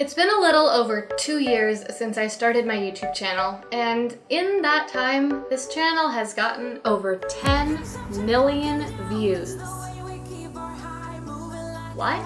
It's been a little over 2 years since I started my YouTube channel, and in that time, this channel has gotten over 10 million views. What?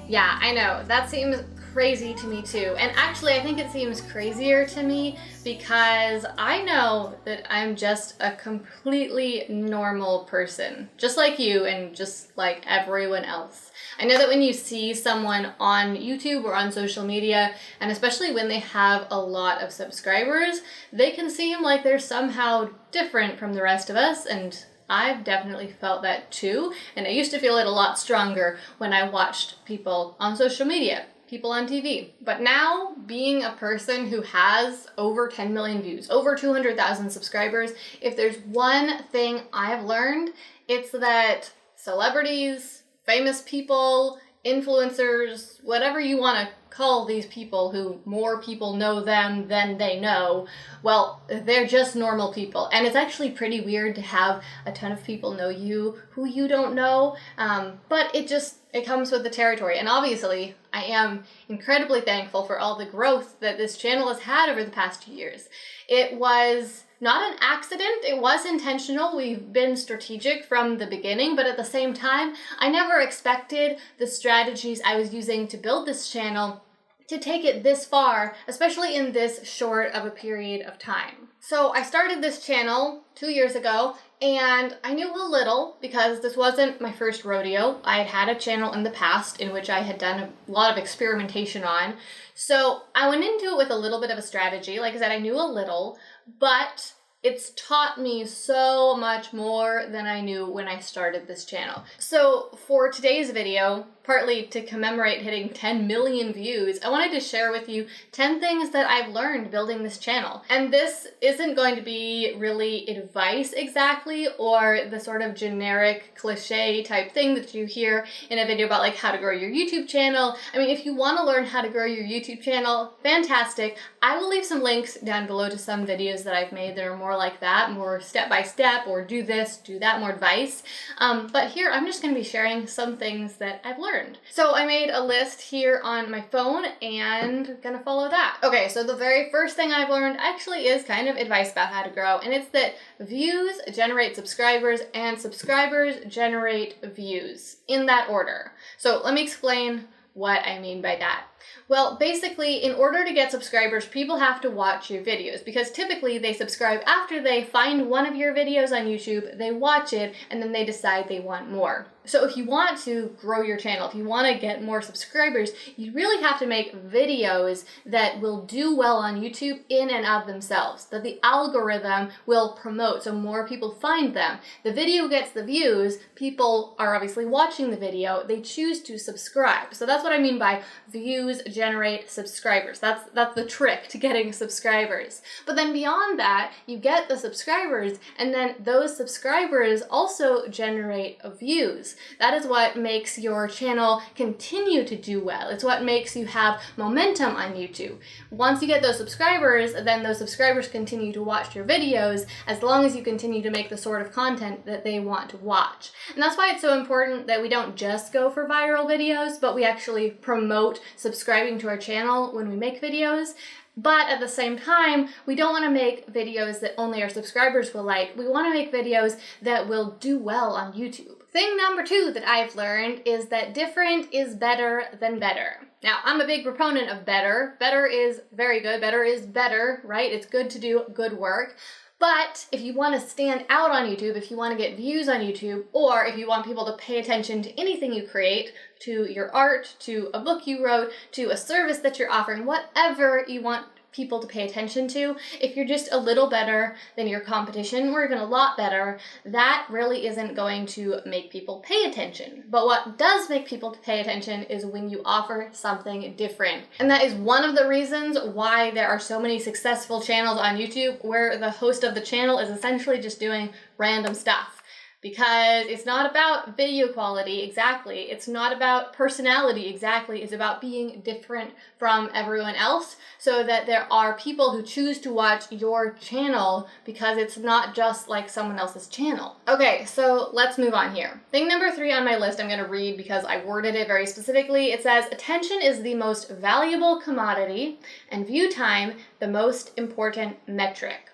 Yeah, I know, that seems crazy to me too. And actually, I think it seems crazier to me because I know that I'm just a completely normal person, just like you and just like everyone else. I know that when you see someone on YouTube or on social media, and especially when they have a lot of subscribers, they can seem like they're somehow different from the rest of us, and I've definitely felt that too, and I used to feel it a lot stronger when I watched people on social media, people on TV. But now, being a person who has over 10 million views, over 200,000 subscribers, if there's one thing I've learned, it's that celebrities, famous people, influencers, whatever you want to call these people who more people know them than they know, well, they're just normal people. And it's actually pretty weird to have a ton of people know you who you don't know, but it comes with the territory. And obviously, I am incredibly thankful for all the growth that this channel has had over the past 2 years. It was not an accident, it was intentional. We've been strategic from the beginning, but at the same time, I never expected the strategies I was using to build this channel to take it this far, especially in this short of a period of time. So I started this channel 2 years ago, and I knew a little because this wasn't my first rodeo. I had had a channel in the past in which I had done a lot of experimentation on. So I went into it with a little bit of a strategy. Like I said, I knew a little, but it's taught me so much more than I knew when I started this channel. So for today's video, partly to commemorate hitting 10 million views, I wanted to share with you 10 things that I've learned building this channel. And this isn't going to be really advice exactly, or the sort of generic cliche type thing that you hear in a video about like how to grow your YouTube channel. I mean, if you want to learn how to grow your YouTube channel, fantastic. I will leave some links down below to some videos that I've made that are more like that, more step-by-step, or do this, do that, more advice. But here, I'm just going to be sharing some things that I've learned. So I made a list here on my phone and gonna follow that. Okay, so the very first thing I've learned actually is kind of advice about how to grow, and it's that views generate subscribers and subscribers generate views, in that order. So let me explain what I mean by that. Well, basically, in order to get subscribers, people have to watch your videos, because typically they subscribe after they find one of your videos on YouTube, they watch it, and then they decide they want more. So if you want to grow your channel, if you want to get more subscribers, you really have to make videos that will do well on YouTube in and of themselves, that the algorithm will promote so more people find them. The video gets the views, people are obviously watching the video, they choose to subscribe. So that's what I mean by views generate subscribers. That's the trick to getting subscribers. But then beyond that, you get the subscribers, and then those subscribers also generate views. That is what makes your channel continue to do well. It's what makes you have momentum on YouTube. Once you get those subscribers, then those subscribers continue to watch your videos as long as you continue to make the sort of content that they want to watch. And that's why it's so important that we don't just go for viral videos, but we actually promote subscribing to our channel when we make videos. But at the same time, we don't want to make videos that only our subscribers will like. We want to make videos that will do well on YouTube. Thing number 2 that I've learned is that different is better than better. Now, I'm a big proponent of better. Better is very good. Better is better, right? It's good to do good work. But if you want to stand out on YouTube, if you want to get views on YouTube, or if you want people to pay attention to anything you create, to your art, to a book you wrote, to a service that you're offering, whatever you want people to pay attention to, if you're just a little better than your competition, or even a lot better, that really isn't going to make people pay attention. But what does make people pay attention is when you offer something different. And that is one of the reasons why there are so many successful channels on YouTube where the host of the channel is essentially just doing random stuff. Because it's not about video quality exactly, it's not about personality exactly, it's about being different from everyone else so that there are people who choose to watch your channel because it's not just like someone else's channel. Okay, so let's move on here. Thing number 3 on my list I'm gonna read because I worded it very specifically. It says, attention is the most valuable commodity and view time the most important metric.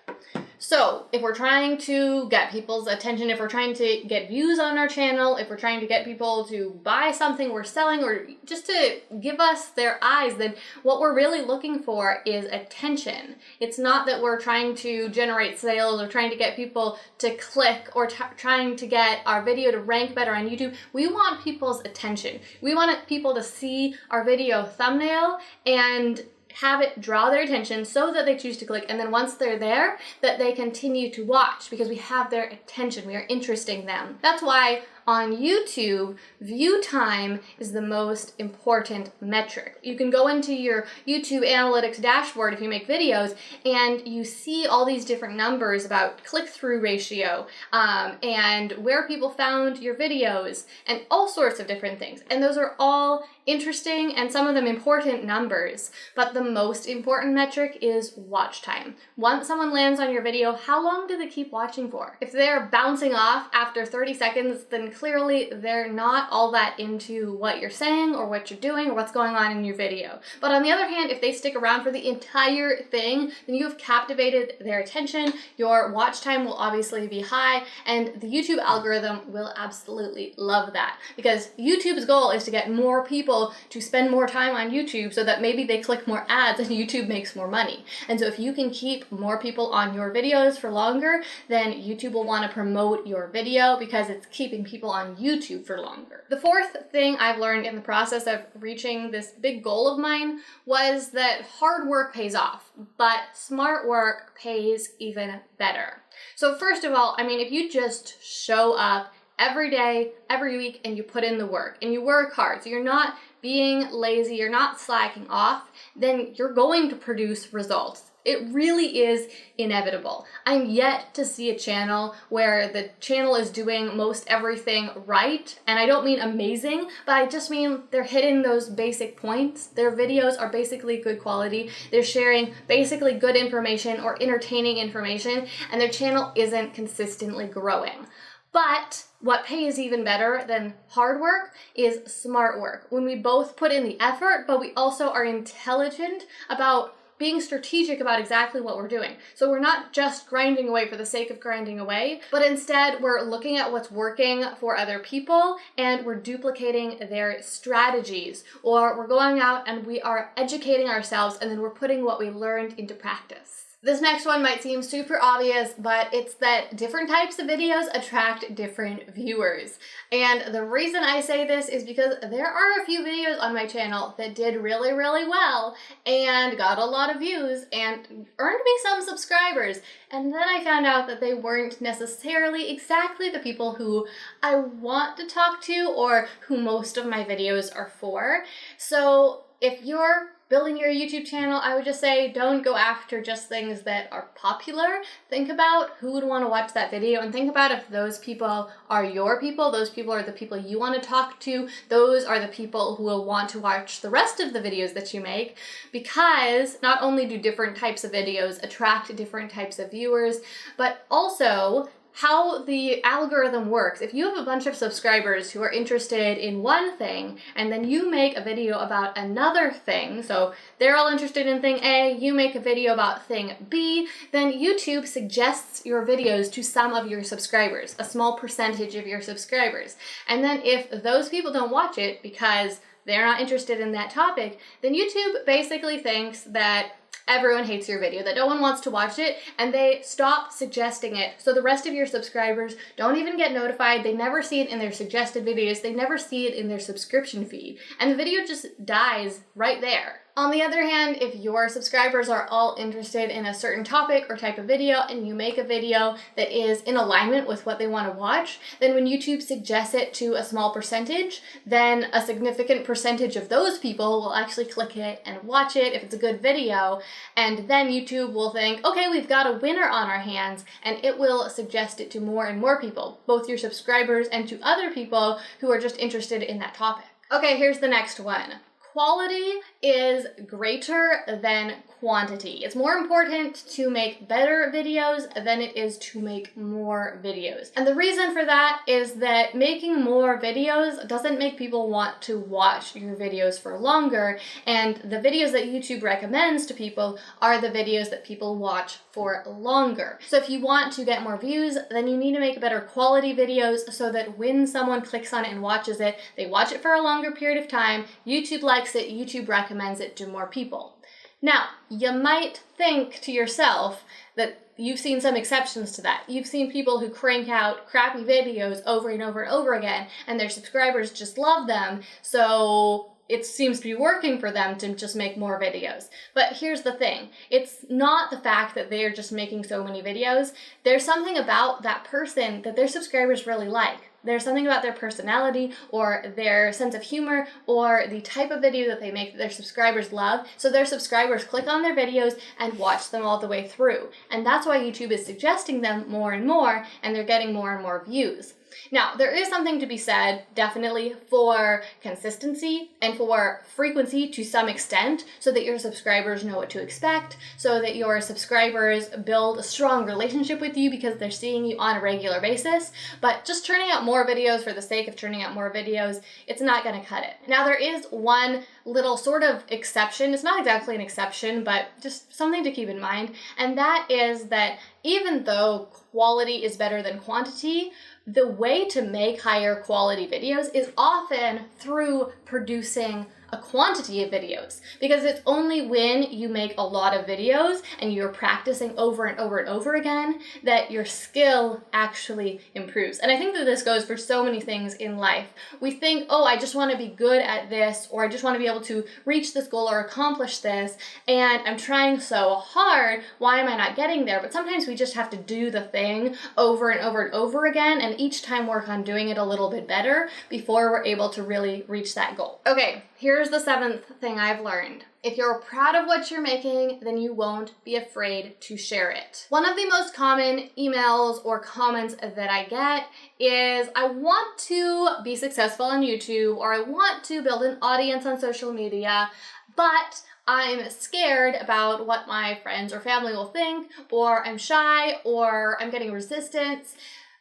So if we're trying to get people's attention, if we're trying to get views on our channel, if we're trying to get people to buy something we're selling or just to give us their eyes, then what we're really looking for is attention. It's not that we're trying to generate sales or trying to get people to click or trying to get our video to rank better on YouTube. We want people's attention. We want people to see our video thumbnail and have it draw their attention so that they choose to click, and then once they're there, that they continue to watch because we have their attention, we are interesting them. That's why on YouTube, view time is the most important metric. You can go into your YouTube analytics dashboard if you make videos and you see all these different numbers about click-through ratio and where people found your videos and all sorts of different things. And those are all interesting and some of them important numbers, but the most important metric is watch time. Once someone lands on your video, how long do they keep watching for? If they're bouncing off after 30 seconds, then clearly they're not all that into what you're saying or what you're doing or what's going on in your video. But on the other hand, if they stick around for the entire thing, then you have captivated their attention, your watch time will obviously be high, and the YouTube algorithm will absolutely love that because YouTube's goal is to get more people to spend more time on YouTube so that maybe they click more ads and YouTube makes more money. And so if you can keep more people on your videos for longer, then YouTube will want to promote your video because it's keeping people on YouTube for longer. The fourth thing I've learned in the process of reaching this big goal of mine was that hard work pays off, but smart work pays even better. So first of all, I mean, if you just show up every day, every week, and you put in the work, and you work hard, so you're not being lazy, you're not slacking off, then you're going to produce results. It really is inevitable. I'm yet to see a channel where the channel is doing most everything right, and I don't mean amazing, but I just mean they're hitting those basic points. Their videos are basically good quality, they're sharing basically good information or entertaining information, and their channel isn't consistently growing. But what pays even better than hard work is smart work. When we both put in the effort, but we also are intelligent about being strategic about exactly what we're doing. So we're not just grinding away for the sake of grinding away, but instead we're looking at what's working for other people and we're duplicating their strategies, or we're going out and we are educating ourselves and then we're putting what we learned into practice. This next one might seem super obvious, but it's that different types of videos attract different viewers. And the reason I say this is because there are a few videos on my channel that did really, really well and got a lot of views and earned me some subscribers. And then I found out that they weren't necessarily exactly the people who I want to talk to or who most of my videos are for. So if you're building your YouTube channel, I would just say don't go after just things that are popular. Think about who would want to watch that video and think about if those people are your people, those people are the people you want to talk to, those are the people who will want to watch the rest of the videos that you make, because not only do different types of videos attract different types of viewers, but also how the algorithm works. If you have a bunch of subscribers who are interested in one thing and then you make a video about another thing, so they're all interested in thing A, you make a video about thing B, then YouTube suggests your videos to some of your subscribers, a small percentage of your subscribers. And then if those people don't watch it because they're not interested in that topic, then YouTube basically thinks that everyone hates your video, that no one wants to watch it, and they stop suggesting it. So the rest of your subscribers don't even get notified, they never see it in their suggested videos, they never see it in their subscription feed, and the video just dies right there. On the other hand, if your subscribers are all interested in a certain topic or type of video and you make a video that is in alignment with what they want to watch, then when YouTube suggests it to a small percentage, then a significant percentage of those people will actually click it and watch it if it's a good video, and then YouTube will think, okay, we've got a winner on our hands, and it will suggest it to more and more people, both your subscribers and to other people who are just interested in that topic. Okay, here's the next one. Quality is greater than quantity. It's more important to make better videos than it is to make more videos. And the reason for that is that making more videos doesn't make people want to watch your videos for longer, and the videos that YouTube recommends to people are the videos that people watch for longer. So if you want to get more views, then you need to make better quality videos so that when someone clicks on it and watches it, they watch it for a longer period of time, YouTube likes it, YouTube recommends it to more people. Now, you might think to yourself that you've seen some exceptions to that. You've seen people who crank out crappy videos over and over and over again, and their subscribers just love them, so it seems to be working for them to just make more videos. But here's the thing. It's not the fact that they're just making so many videos. There's something about that person that their subscribers really like. There's something about their personality or their sense of humor or the type of video that they make that their subscribers love. So their subscribers click on their videos and watch them all the way through. And that's why YouTube is suggesting them more and more, and they're getting more and more views. Now, there is something to be said, definitely, for consistency and for frequency to some extent, so that your subscribers know what to expect, so that your subscribers build a strong relationship with you because they're seeing you on a regular basis. But just turning out more videos for the sake of turning out more videos, it's not going to cut it. Now, there is one little sort of exception. It's not exactly an exception, but just something to keep in mind, and that is that even though quality is better than quantity, the way to make higher quality videos is often through producing a quantity of videos, because it's only when you make a lot of videos and you're practicing over and over and over again that your skill actually improves. And I think that this goes for so many things in life. We think, oh, I just want to be good at this, or I just want to be able to reach this goal or accomplish this, and I'm trying so hard, why am I not getting there? But sometimes we just have to do the thing over and over and over again, and each time work on doing it a little bit better before we're able to really reach that goal. Okay, here's the seventh thing I've learned. If you're proud of what you're making, then you won't be afraid to share it. One of the most common emails or comments that I get is, I want to be successful on YouTube, or I want to build an audience on social media, but I'm scared about what my friends or family will think, or I'm shy, or I'm getting resistance.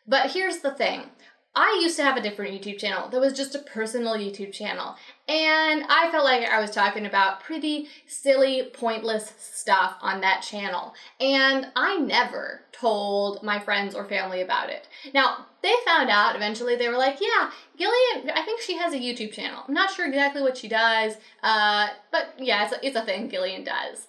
But here's the thing. I used to have a different YouTube channel that was just a personal YouTube channel, and I felt like I was talking about pretty silly, pointless stuff on that channel, and I never told my friends or family about it. Now, they found out eventually. They were like, yeah, Gillian, I think she has a YouTube channel. I'm not sure exactly what she does, but yeah, it's a thing Gillian does.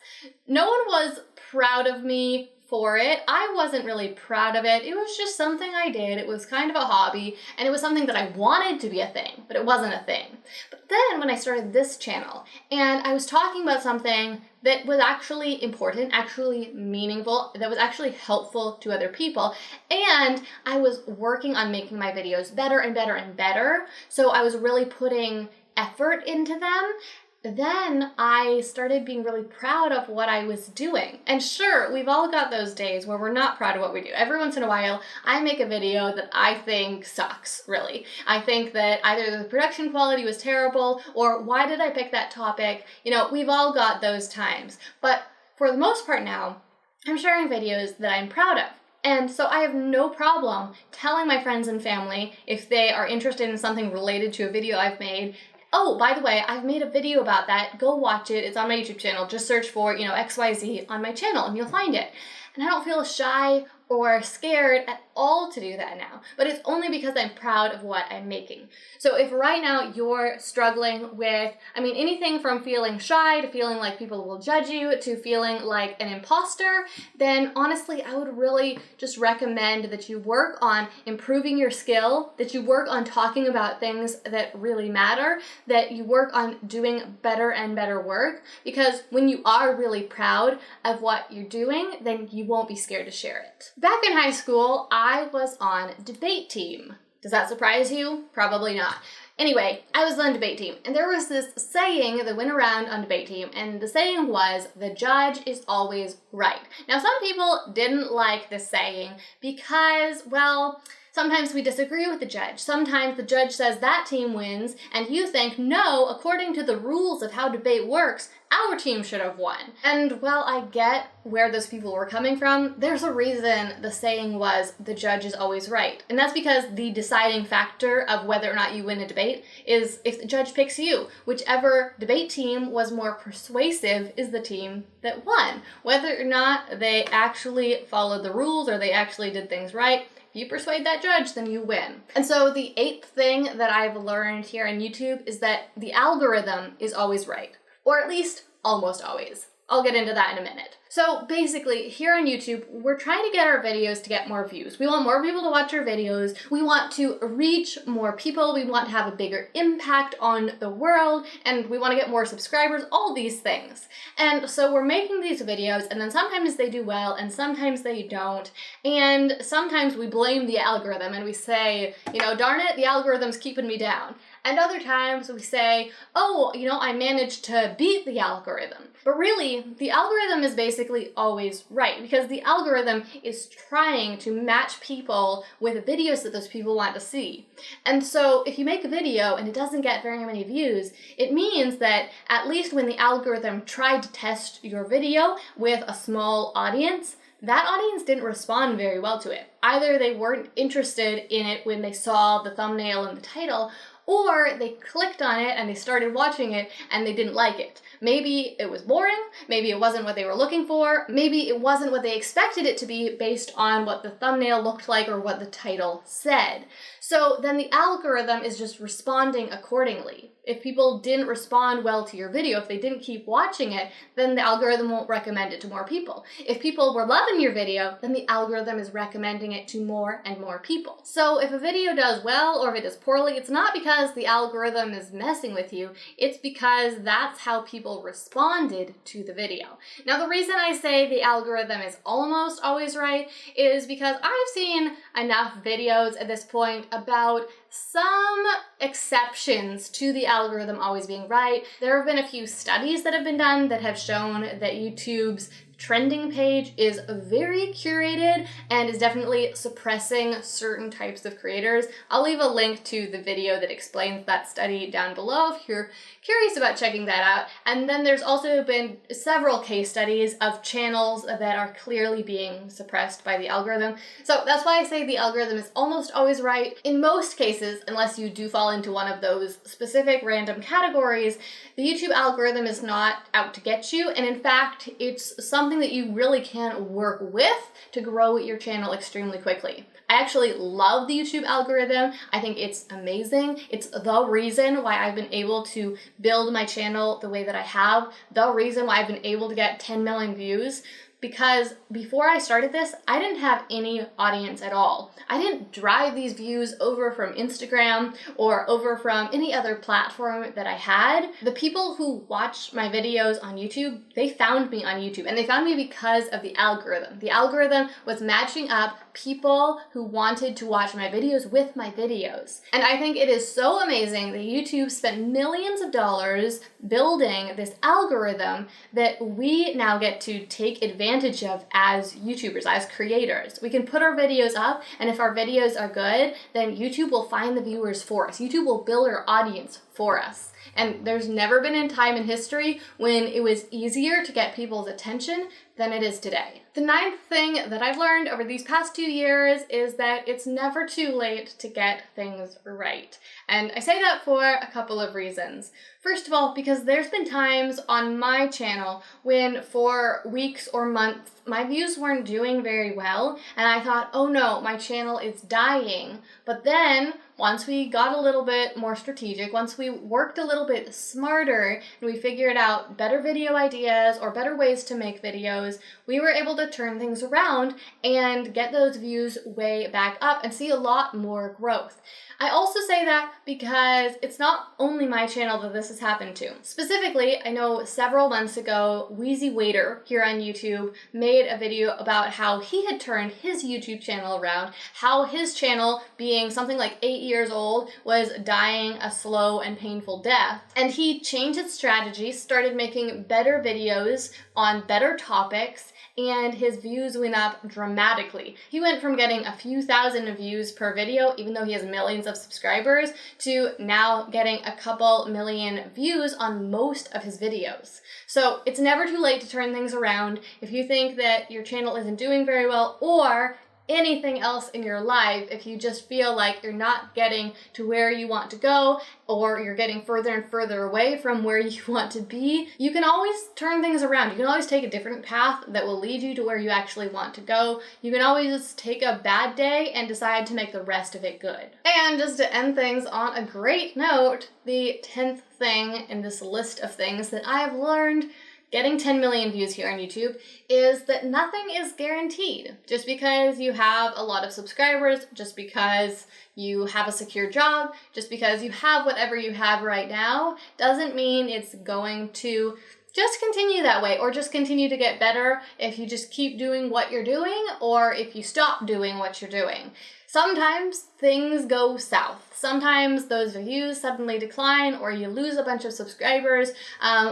No one was proud of me for it. I wasn't really proud of it. It was just something I did. It was kind of a hobby, and it was something that I wanted to be a thing, but it wasn't a thing. But then when I started this channel, and I was talking about something that was actually important, actually meaningful, that was actually helpful to other people, and I was working on making my videos better and better and better, so I was really putting effort into them, then I started being really proud of what I was doing. And sure, we've all got those days where we're not proud of what we do. Every once in a while, I make a video that I think sucks, really. I think that either the production quality was terrible, or why did I pick that topic? You know, we've all got those times. But for the most part now, I'm sharing videos that I'm proud of. And so I have no problem telling my friends and family if they are interested in something related to a video I've made, oh, by the way, I've made a video about that. Go watch it. It's on my YouTube channel. Just search for, XYZ on my channel and you'll find it. And I don't feel shy or scared at all to do that now, but it's only because I'm proud of what I'm making. So if right now you're struggling with, anything from feeling shy to feeling like people will judge you to feeling like an imposter, then honestly, I would really just recommend that you work on improving your skill, that you work on talking about things that really matter, that you work on doing better and better work, because when you are really proud of what you're doing, then you won't be scared to share it. Back in high school, I was on debate team. Does that surprise you? Probably not. Anyway, I was on debate team, and there was this saying that went around on debate team, and the saying was, the judge is always right. Now, some people didn't like this saying because, well, sometimes we disagree with the judge. Sometimes the judge says that team wins, and you think, no, according to the rules of how debate works, our team should have won. And while I get where those people were coming from, there's a reason the saying was, the judge is always right. And that's because the deciding factor of whether or not you win a debate is if the judge picks you. Whichever debate team was more persuasive is the team that won. Whether or not they actually followed the rules or they actually did things right, if you persuade that judge, then you win. And so the 8th thing that I've learned here on YouTube is that the algorithm is always right. Or at least almost always. I'll get into that in a minute. So basically, here on YouTube, we're trying to get our videos to get more views. We want more people to watch our videos. We want to reach more people. We want to have a bigger impact on the world, and we want to get more subscribers, all these things. And so we're making these videos, and then sometimes they do well, and sometimes they don't. And sometimes we blame the algorithm, and we say, darn it, the algorithm's keeping me down. And other times we say, oh, I managed to beat the algorithm. But really, the algorithm is basically always right, because the algorithm is trying to match people with videos that those people want to see. And so if you make a video and it doesn't get very many views, it means that at least when the algorithm tried to test your video with a small audience, that audience didn't respond very well to it. Either they weren't interested in it when they saw the thumbnail and the title, or they clicked on it and they started watching it and they didn't like it. Maybe it was boring, maybe it wasn't what they were looking for, maybe it wasn't what they expected it to be based on what the thumbnail looked like or what the title said. So then the algorithm is just responding accordingly. If people didn't respond well to your video, if they didn't keep watching it, then the algorithm won't recommend it to more people. If people were loving your video, then the algorithm is recommending it to more and more people. So if a video does well or if it does poorly, it's not because the algorithm is messing with you, it's because that's how people responded to the video. Now, the reason I say the algorithm is almost always right is because I've seen enough videos at this point about some exceptions to the algorithm always being right. There have been a few studies that have been done that have shown that YouTube's trending page is very curated and is definitely suppressing certain types of creators. I'll leave a link to the video that explains that study down below if you're curious about checking that out. And then there's also been several case studies of channels that are clearly being suppressed by the algorithm. So that's why I say the algorithm is almost always right. In most cases, unless you do fall into one of those specific random categories, the YouTube algorithm is not out to get you. And in fact, it's something that you really can work with to grow your channel extremely quickly. I actually love the YouTube algorithm. I think it's amazing. It's the reason why I've been able to build my channel the way that I have, the reason why I've been able to get 10 million views. Because before I started this, I didn't have any audience at all. I didn't drive these views over from Instagram or over from any other platform that I had. The people who watch my videos on YouTube, they found me on YouTube, and they found me because of the algorithm. The algorithm was matching up people who wanted to watch my videos with my videos. And I think it is so amazing that YouTube spent millions of dollars building this algorithm that we now get to take advantage of as YouTubers, as creators. We can put our videos up, and if our videos are good, then YouTube will find the viewers for us. YouTube will build our audience for us. And there's never been a time in history when it was easier to get people's attention than it is today. The ninth thing that I've learned over these past 2 years is that it's never too late to get things right. And I say that for a couple of reasons. First of all, because there's been times on my channel when for weeks or months my views weren't doing very well, and I thought, oh no, my channel is dying. But then once we got a little bit more strategic, once we worked a little bit smarter and we figured out better video ideas or better ways to make videos, we were able to turn things around and get those views way back up and see a lot more growth. I also say that because it's not only my channel that this has happened to. Specifically, I know several months ago, Wheezy Waiter here on YouTube made a video about how he had turned his YouTube channel around, how his channel, being something like 8 years old, was dying a slow and painful death. And he changed his strategy, started making better videos on better topics, and his views went up dramatically. He went from getting a few thousand views per video, even though he has millions of subscribers, to now getting a couple million views on most of his videos. So it's never too late to turn things around. If you think that your channel isn't doing very well, or anything else in your life, if you just feel like you're not getting to where you want to go, or you're getting further and further away from where you want to be, you can always turn things around. You can always take a different path that will lead you to where you actually want to go. You can always just take a bad day and decide to make the rest of it good. And just to end things on a great note, the 10th thing in this list of things that I have learned getting 10 million views here on YouTube is that nothing is guaranteed. Just because you have a lot of subscribers, just because you have a secure job, just because you have whatever you have right now, doesn't mean it's going to just continue that way, or just continue to get better if you just keep doing what you're doing, or if you stop doing what you're doing. Sometimes things go south. Sometimes those views suddenly decline, or you lose a bunch of subscribers,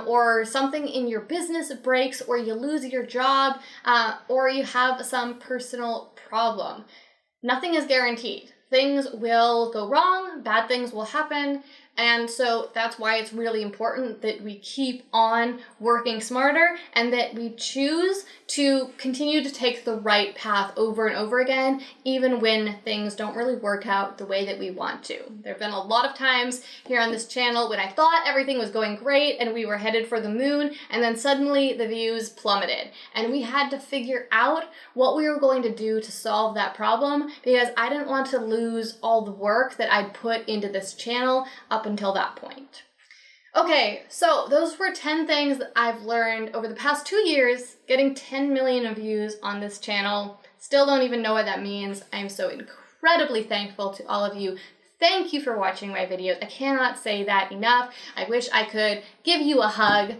or something in your business breaks, or you lose your job, or you have some personal problem. Nothing is guaranteed. Things will go wrong, bad things will happen, and so that's why it's really important that we keep on working smarter and that we choose to continue to take the right path over and over again, even when things don't really work out the way that we want to. There have been a lot of times here on this channel when I thought everything was going great and we were headed for the moon, and then suddenly the views plummeted. And we had to figure out what we were going to do to solve that problem, because I didn't want to lose all the work that I'd put into this channel up until that point. Okay, so those were 10 things that I've learned over the past 2 years, getting 10 million views on this channel. Still don't even know what that means. I'm so incredibly thankful to all of you. Thank you for watching my videos. I cannot say that enough. I wish I could give you a hug,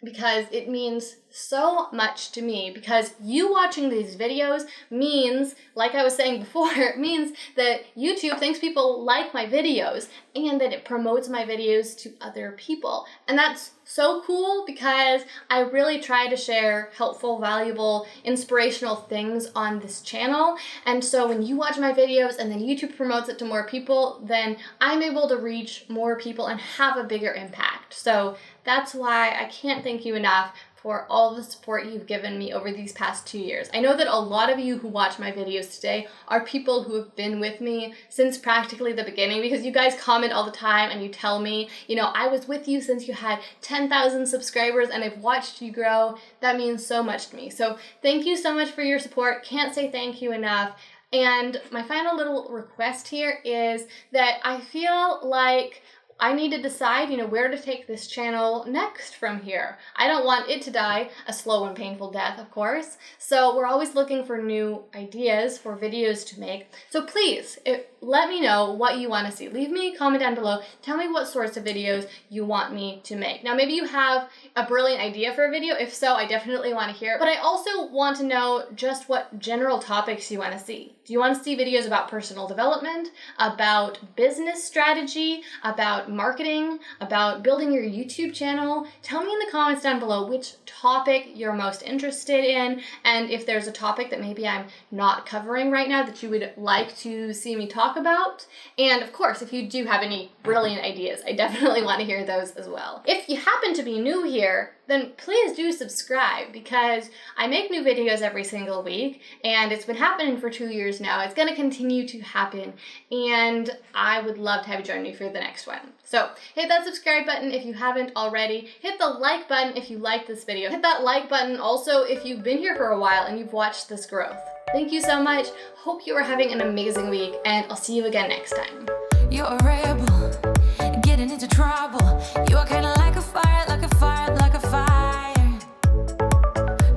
because it means so much to me, because you watching these videos means, like I was saying before, it means that YouTube thinks people like my videos and that it promotes my videos to other people. And that's so cool, because I really try to share helpful, valuable, inspirational things on this channel. And so when you watch my videos and then YouTube promotes it to more people, then I'm able to reach more people and have a bigger impact. So that's why I can't thank you enough for all the support you've given me over these past 2 years. I know that a lot of you who watch my videos today are people who have been with me since practically the beginning, because you guys comment all the time and you tell me, you know, I was with you since you had 10,000 subscribers and I've watched you grow. That means so much to me. So thank you so much for your support. Can't say thank you enough. And my final little request here is that I feel like I need to decide, where to take this channel next from here. I don't want it to die a slow and painful death, of course. So we're always looking for new ideas for videos to make. So please, let me know what you want to see. Leave me a comment down below. Tell me what sorts of videos you want me to make. Now, maybe you have a brilliant idea for a video. If so, I definitely want to hear it. But I also want to know just what general topics you want to see. Do you want to see videos about personal development, about business strategy, about marketing, about building your YouTube channel? Tell me in the comments down below which topic you're most interested in, and if there's a topic that maybe I'm not covering right now that you would like to see me talk talk about. And of course, if you do have any brilliant ideas, I definitely want to hear those as well. If you happen to be new here, then please do subscribe, because I make new videos every single week, and it's been happening for 2 years now. It's going to continue to happen, and I would love to have you join me for the next one. So hit that subscribe button if you haven't already. Hit the like button if you like this video. Hit that like button also if you've been here for a while and you've watched this growth. Thank you so much. Hope you are having an amazing week, and I'll see you again next time. You're a rebel, getting into trouble. You are kind of like a fire, like a fire, like a fire.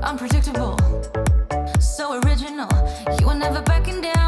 Unpredictable, so original. You are never backing down.